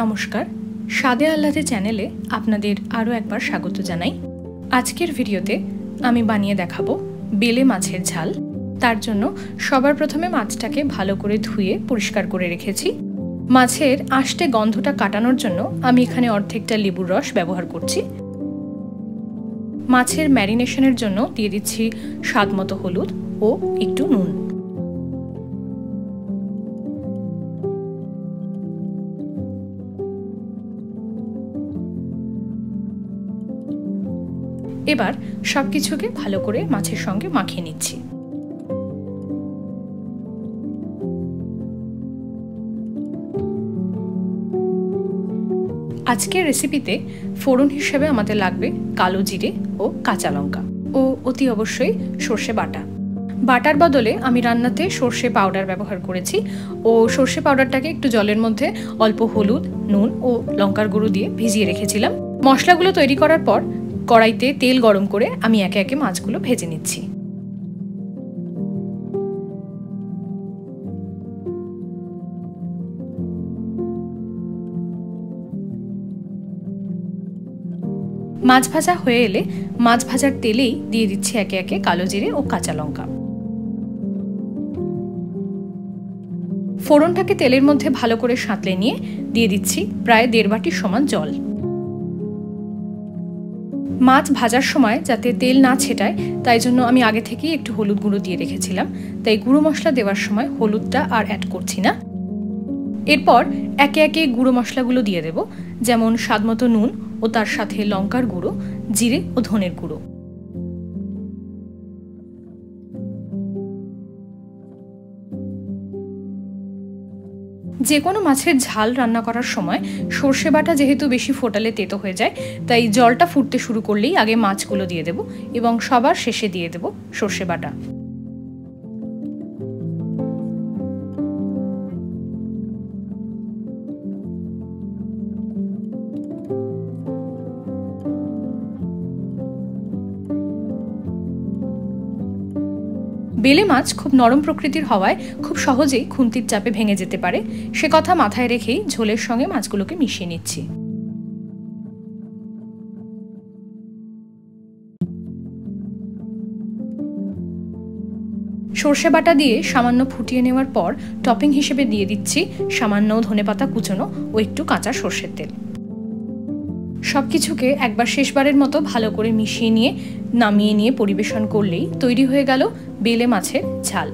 নমস্কার, স্বাদে আহ্লাদে চ্যানেলে আপনাদের আরও একবার স্বাগত জানাই। আজকের ভিডিওতে আমি বানিয়ে দেখাবো বেলে মাছের ঝাল। তার জন্য সবার প্রথমে মাছটাকে ভালো করে ধুয়ে পরিষ্কার করে রেখেছি। মাছের আষ্টে গন্ধটা কাটানোর জন্য আমি এখানে অর্ধেকটা লেবুর রস ব্যবহার করছি। মাছের ম্যারিনেশনের জন্য দিয়ে দিচ্ছি স্বাদমতো হলুদ ও একটু নুন। এবার সবকিছুকে ভালো করে মাছের সঙ্গে মাখিয়ে নিচ্ছি। আজকের রেসিপিতে ফোড়ন হিসেবে আমাদের লাগবে কালো জিরে ও কাঁচা লঙ্কা ও অতি অবশ্যই সর্ষে বাটা। বাটার বদলে আমি রান্নাতে সর্ষে পাউডার ব্যবহার করেছি ও সর্ষে পাউডারটাকে একটু জলের মধ্যে অল্প হলুদ, নুন ও লঙ্কার গুঁড়ো দিয়ে ভিজিয়ে রেখেছিলাম। মশলাগুলো তৈরি করার পর কড়াইতে তেল গরম করে আমি একে একে মাছগুলো ভেজে নিচ্ছি। মাছ ভাজা হয়ে এলে মাছ ভাজার তেলেই দিয়ে দিচ্ছি একে একে কালো জিরে ও কাঁচা লঙ্কা। ফোড়নটাকে তেলের মধ্যে ভালো করে সাঁতলে নিয়ে দিয়ে দিচ্ছি প্রায় 1.5 বাটি সমান জল। মাছ ভাজার সময় যাতে তেল না ছেটায় তাই জন্য আমি আগে থেকেই একটু হলুদ গুঁড়ো দিয়ে রেখেছিলাম, তাই গুঁড়ো মশলা দেওয়ার সময় হলুদটা আর অ্যাড করছি না। এরপর একে একে গুঁড়ো মশলাগুলো দিয়ে দেব, যেমন স্বাদমতো নুন ও তার সাথে লঙ্কার গুঁড়ো, জিরে ও ধনের গুঁড়ো। যে কোনো মাছের ঝাল রান্না করার সময় সর্ষে বাটা যেহেতু বেশি ফোটালে তেতো হয়ে যায়, তাই জলটা ফুটতে শুরু করলেই আগে মাছগুলো দিয়ে দেব এবং সবার শেষে দিয়ে দেব সর্ষে বাটা। বেলে মাছ খুব নরম প্রকৃতির হওয়ায় খুব সহজেই খুন্তির চাপে ভেঙে যেতে পারে, সে কথা মাথায় রেখেই ঝোলের সঙ্গে মাছগুলোকে মিশিয়ে নিচ্ছি। সর্ষে বাটা দিয়ে সামান্য ফুটিয়ে নেওয়ার পর টপিং হিসেবে দিয়ে দিচ্ছি সামান্য ধনেপাতা কুচনো ও একটু কাঁচা সর্ষের তেল। সবকিছুকে একবার শেষবারের মতো ভালো করে মিশিয়ে নিয়ে নামিয়ে নিয়ে পরিবেশন করলেই তৈরি হয়ে গেল বেলে মাছের ঝাল।